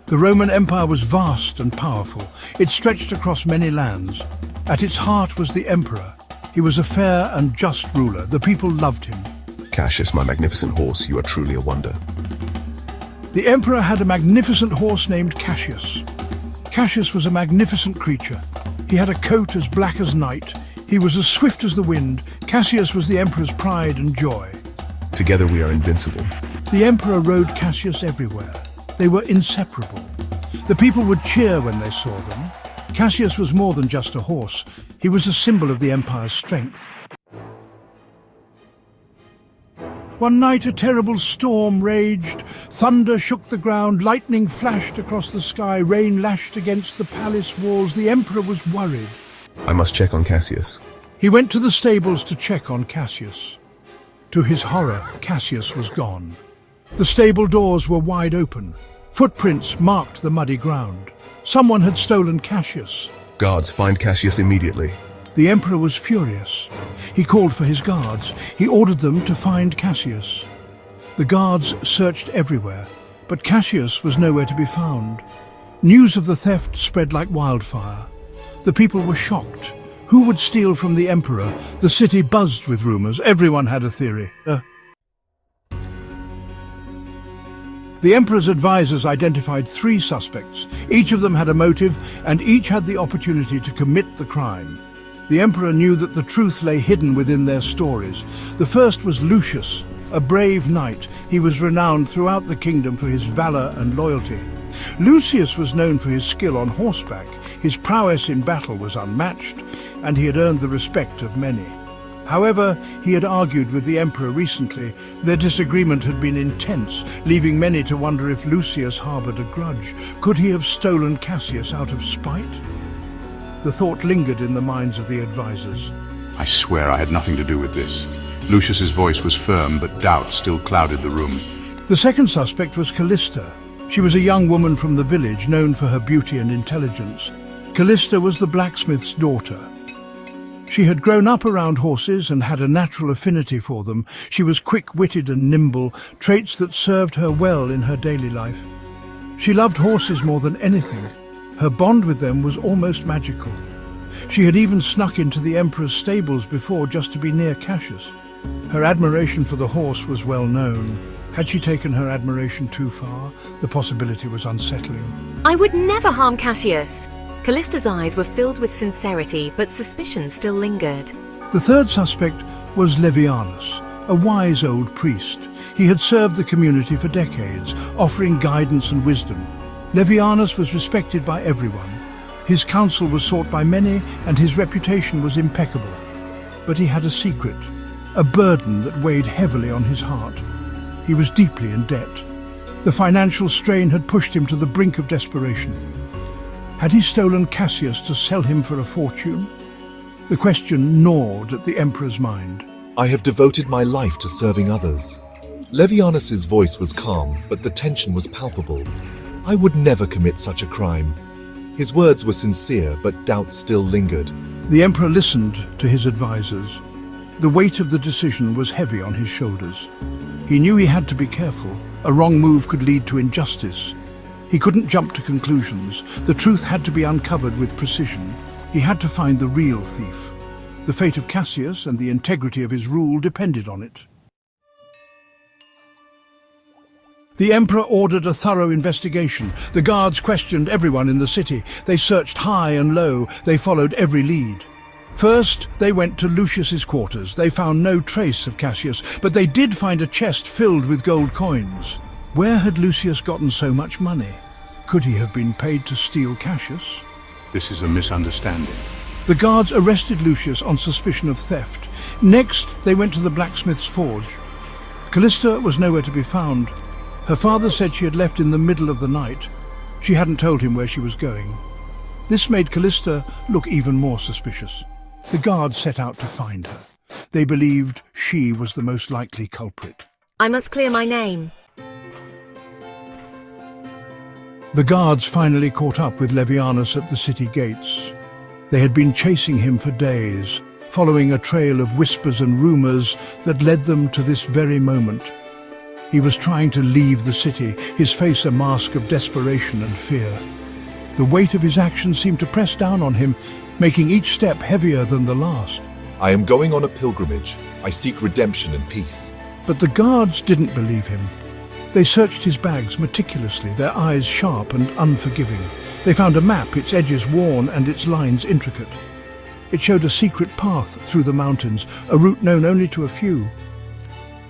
The Roman Empire was vast and powerful. It stretched across many lands. At its heart was the emperor. He was a fair and just ruler. The people loved him. Cassius, my magnificent horse, you are truly a wonder. The emperor had a magnificent horse named Cassius. Cassius was a magnificent creature. He had a coat as black as night. He was as swift as the wind. Cassius was the emperor's pride and joy. Together we are invincible. The emperor rode Cassius everywhere. They were inseparable. The people would cheer when they saw them. Cassius was more than just a horse. He was a symbol of the empire's strength. One night a terrible storm raged. Thunder shook the ground, lightning flashed across the sky, rain lashed against the palace walls. The emperor was worried. I must check on Cassius. He went to the stables to check on Cassius. To his horror, Cassius was gone. The stable doors were wide open. Footprints marked the muddy ground. Someone had stolen Cassius. Guards, find Cassius immediately. The emperor was furious. He called for his guards. He ordered them to find Cassius. The guards searched everywhere, but Cassius was nowhere to be found. News of the theft spread like wildfire. The people were shocked. Who would steal from the emperor? The city buzzed with rumors. Everyone had a theory. The emperor's advisors identified 3 suspects. Each of them had a motive, and each had the opportunity to commit the crime. The emperor knew that the truth lay hidden within their stories. The first was Lucius, a brave knight. He was renowned throughout the kingdom for his valor and loyalty. Lucius was known for his skill on horseback. His prowess in battle was unmatched, and he had earned the respect of many. However, he had argued with the emperor recently. Their disagreement had been intense, leaving many to wonder if Lucius harbored a grudge. Could he have stolen Cassius out of spite? The thought lingered in the minds of the advisors. I swear I had nothing to do with this. Lucius's voice was firm, but doubt still clouded the room. The second suspect was Calista. She was a young woman from the village, known for her beauty and intelligence. Calista was the blacksmith's daughter. She had grown up around horses and had a natural affinity for them. She was quick-witted and nimble, traits that served her well in her daily life. She loved horses more than anything. Her bond with them was almost magical. She had even snuck into the emperor's stables before just to be near Cassius. Her admiration for the horse was well known. Had she taken her admiration too far? The possibility was unsettling. I would never harm Cassius. Callista's eyes were filled with sincerity, but suspicion still lingered. The third suspect was Levianus, a wise old priest. He had served the community for decades, offering guidance and wisdom. Levianus was respected by everyone. His counsel was sought by many, and his reputation was impeccable. But he had a secret, a burden that weighed heavily on his heart. He was deeply in debt. The financial strain had pushed him to the brink of desperation. Had he stolen Cassius to sell him for a fortune? The question gnawed at the emperor's mind. I have devoted my life to serving others. Levianus's voice was calm, but the tension was palpable. I would never commit such a crime. His words were sincere, but doubt still lingered. The emperor listened to his advisors. The weight of the decision was heavy on his shoulders. He knew he had to be careful. A wrong move could lead to injustice. He couldn't jump to conclusions. The truth had to be uncovered with precision. He had to find the real thief. The fate of Cassius and the integrity of his rule depended on it. The emperor ordered a thorough investigation. The guards questioned everyone in the city. They searched high and low. They followed every lead. First, they went to Lucius's quarters. They found no trace of Cassius, but they did find a chest filled with gold coins. Where had Lucius gotten so much money? Could he have been paid to steal Cassius? This is a misunderstanding. The guards arrested Lucius on suspicion of theft. Next, they went to the blacksmith's forge. Calista was nowhere to be found. Her father said she had left in the middle of the night. She hadn't told him where she was going. This made Calista look even more suspicious. The guards set out to find her. They believed she was the most likely culprit. I must clear my name. The guards finally caught up with Levianus at the city gates. They had been chasing him for days, following a trail of whispers and rumors that led them to this very moment. He was trying to leave the city, his face a mask of desperation and fear. The weight of his actions seemed to press down on him, making each step heavier than the last. I am going on a pilgrimage. I seek redemption and peace. But the guards didn't believe him. They searched his bags meticulously, their eyes sharp and unforgiving. They found a map, its edges worn and its lines intricate. It showed a secret path through the mountains, a route known only to a few.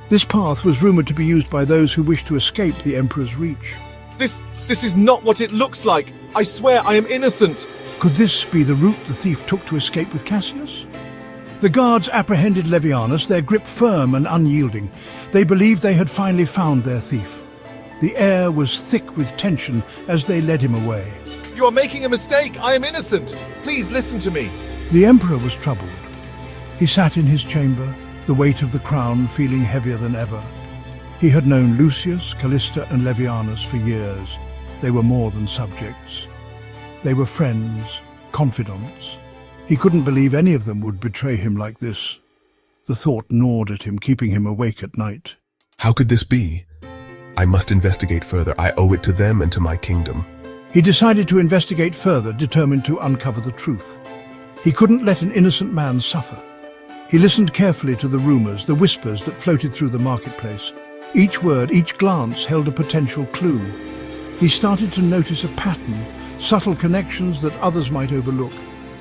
This path was rumored to be used by those who wished to escape the Emperor's reach. This is not what it looks like. I swear I am innocent. Could this be the route the thief took to escape with Cassius? The guards apprehended Levianus, their grip firm and unyielding. They believed they had finally found their thief. The air was thick with tension as they led him away. You are making a mistake. I am innocent. Please listen to me. The Emperor was troubled. He sat in his chamber, the weight of the crown feeling heavier than ever. He had known Lucius, Calista and Levianus for years. They were more than subjects. They were friends, confidants. He couldn't believe any of them would betray him like this. The thought gnawed at him, keeping him awake at night. How could this be? I must investigate further. I owe it to them and to my kingdom. He decided to investigate further, determined to uncover the truth. He couldn't let an innocent man suffer. He listened carefully to the rumors, the whispers that floated through the marketplace. Each word, each glance held a potential clue. He started to notice a pattern, subtle connections that others might overlook.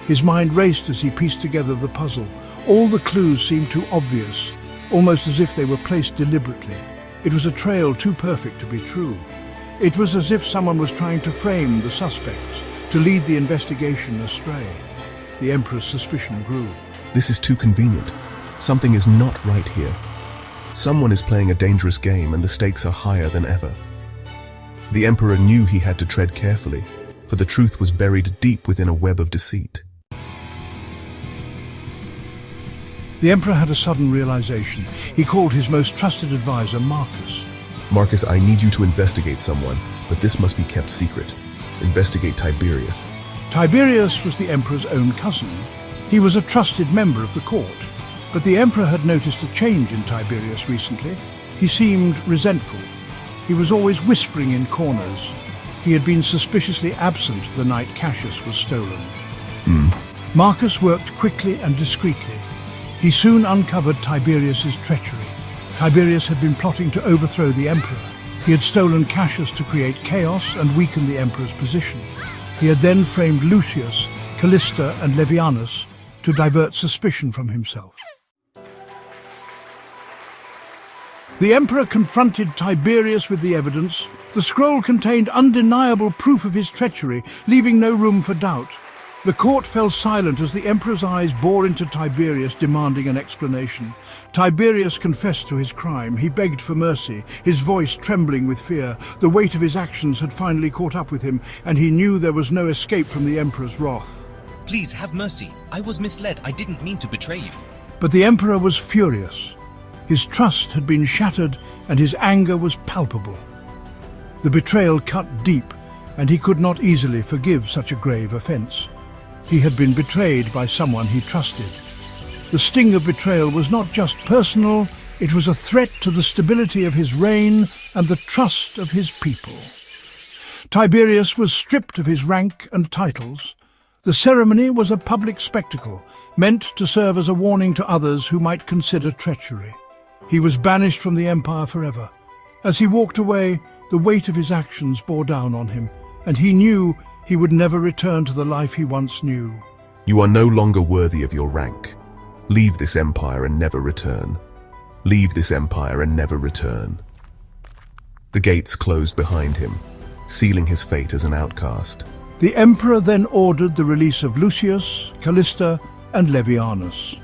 His mind raced as he pieced together the puzzle. All the clues seemed too obvious, almost as if they were placed deliberately. It was a trail too perfect to be true. It was as if someone was trying to frame the suspects, to lead the investigation astray. The Emperor's suspicion grew. This is too convenient. Something is not right here. Someone is playing a dangerous game and the stakes are higher than ever. The Emperor knew he had to tread carefully, for the truth was buried deep within a web of deceit. The Emperor had a sudden realization. He called his most trusted advisor, Marcus. Marcus, I need you to investigate someone, but this must be kept secret. Investigate Tiberius. Tiberius was the Emperor's own cousin. He was a trusted member of the court. But the Emperor had noticed a change in Tiberius recently. He seemed resentful. He was always whispering in corners. He had been suspiciously absent the night Cassius was stolen. Marcus worked quickly and discreetly. He soon uncovered Tiberius's treachery. Tiberius had been plotting to overthrow the Emperor. He had stolen Cassius to create chaos and weaken the Emperor's position. He had then framed Lucius, Calista and Levianus to divert suspicion from himself. The Emperor confronted Tiberius with the evidence. The scroll contained undeniable proof of his treachery, leaving no room for doubt. The court fell silent as the Emperor's eyes bore into Tiberius, demanding an explanation. Tiberius confessed to his crime. He begged for mercy, his voice trembling with fear. The weight of his actions had finally caught up with him, and he knew there was no escape from the Emperor's wrath. Please, have mercy. I was misled. I didn't mean to betray you. But the Emperor was furious. His trust had been shattered, and his anger was palpable. The betrayal cut deep, and he could not easily forgive such a grave offense. He had been betrayed by someone he trusted. The sting of betrayal was not just personal, it was a threat to the stability of his reign and the trust of his people. Tiberius was stripped of his rank and titles. The ceremony was a public spectacle, meant to serve as a warning to others who might consider treachery. He was banished from the empire forever. As he walked away, the weight of his actions bore down on him, and he knew he would never return to the life he once knew. You are no longer worthy of your rank. Leave this empire and never return. Leave this empire and never return. The gates closed behind him, sealing his fate as an outcast. The Emperor then ordered the release of Lucius, Calista, and Levianus.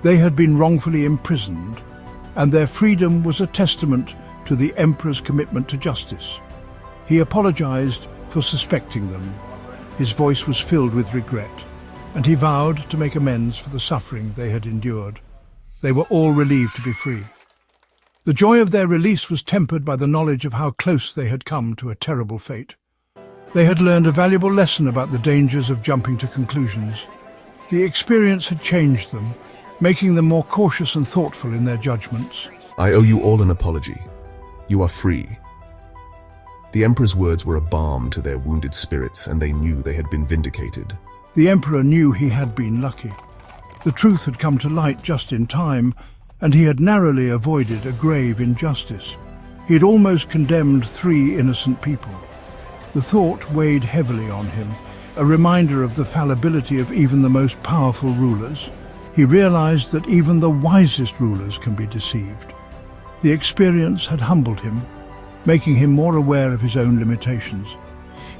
They had been wrongfully imprisoned, and their freedom was a testament to the Emperor's commitment to justice. He apologized for suspecting them. His voice was filled with regret, and he vowed to make amends for the suffering they had endured. They were all relieved to be free. The joy of their release was tempered by the knowledge of how close they had come to a terrible fate. They had learned a valuable lesson about the dangers of jumping to conclusions. The experience had changed them, making them more cautious and thoughtful in their judgments. I owe you all an apology. You are free. The Emperor's words were a balm to their wounded spirits, and they knew they had been vindicated. The Emperor knew he had been lucky. The truth had come to light just in time, and he had narrowly avoided a grave injustice. He had almost condemned 3 innocent people. The thought weighed heavily on him, a reminder of the fallibility of even the most powerful rulers. He realized that even the wisest rulers can be deceived. The experience had humbled him, making him more aware of his own limitations.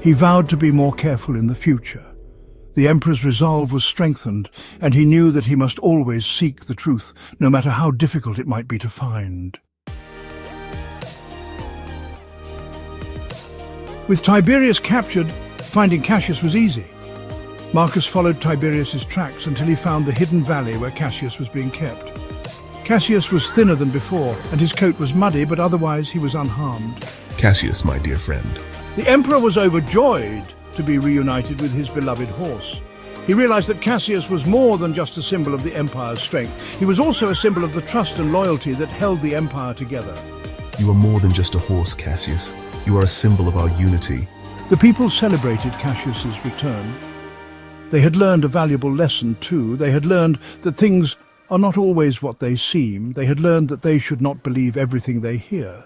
He vowed to be more careful in the future. The Emperor's resolve was strengthened, and he knew that he must always seek the truth, no matter how difficult it might be to find. With Tiberius captured, finding Cassius was easy. Marcus followed Tiberius's tracks until he found the hidden valley where Cassius was being kept. Cassius was thinner than before, and his coat was muddy, but otherwise he was unharmed. Cassius, my dear friend. The Emperor was overjoyed to be reunited with his beloved horse. He realized that Cassius was more than just a symbol of the Empire's strength. He was also a symbol of the trust and loyalty that held the Empire together. You are more than just a horse, Cassius. You are a symbol of our unity. The people celebrated Cassius's return. They had learned a valuable lesson too. They had learned that things are not always what they seem. They had learned that they should not believe everything they hear.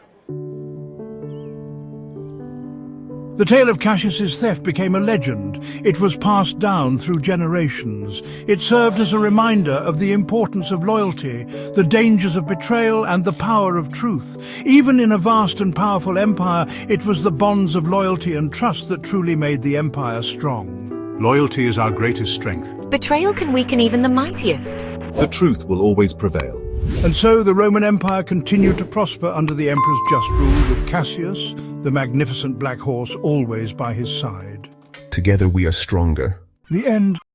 The tale of Cassius's theft became a legend. It was passed down through generations. It served as a reminder of the importance of loyalty, the dangers of betrayal, and the power of truth. Even in a vast and powerful empire, it was the bonds of loyalty and trust that truly made the empire strong. Loyalty is our greatest strength. Betrayal can weaken even the mightiest. The truth will always prevail. And so the Roman Empire continued to prosper under the Emperor's just rule, with Cassius, the magnificent black horse, always by his side. Together we are stronger. The end.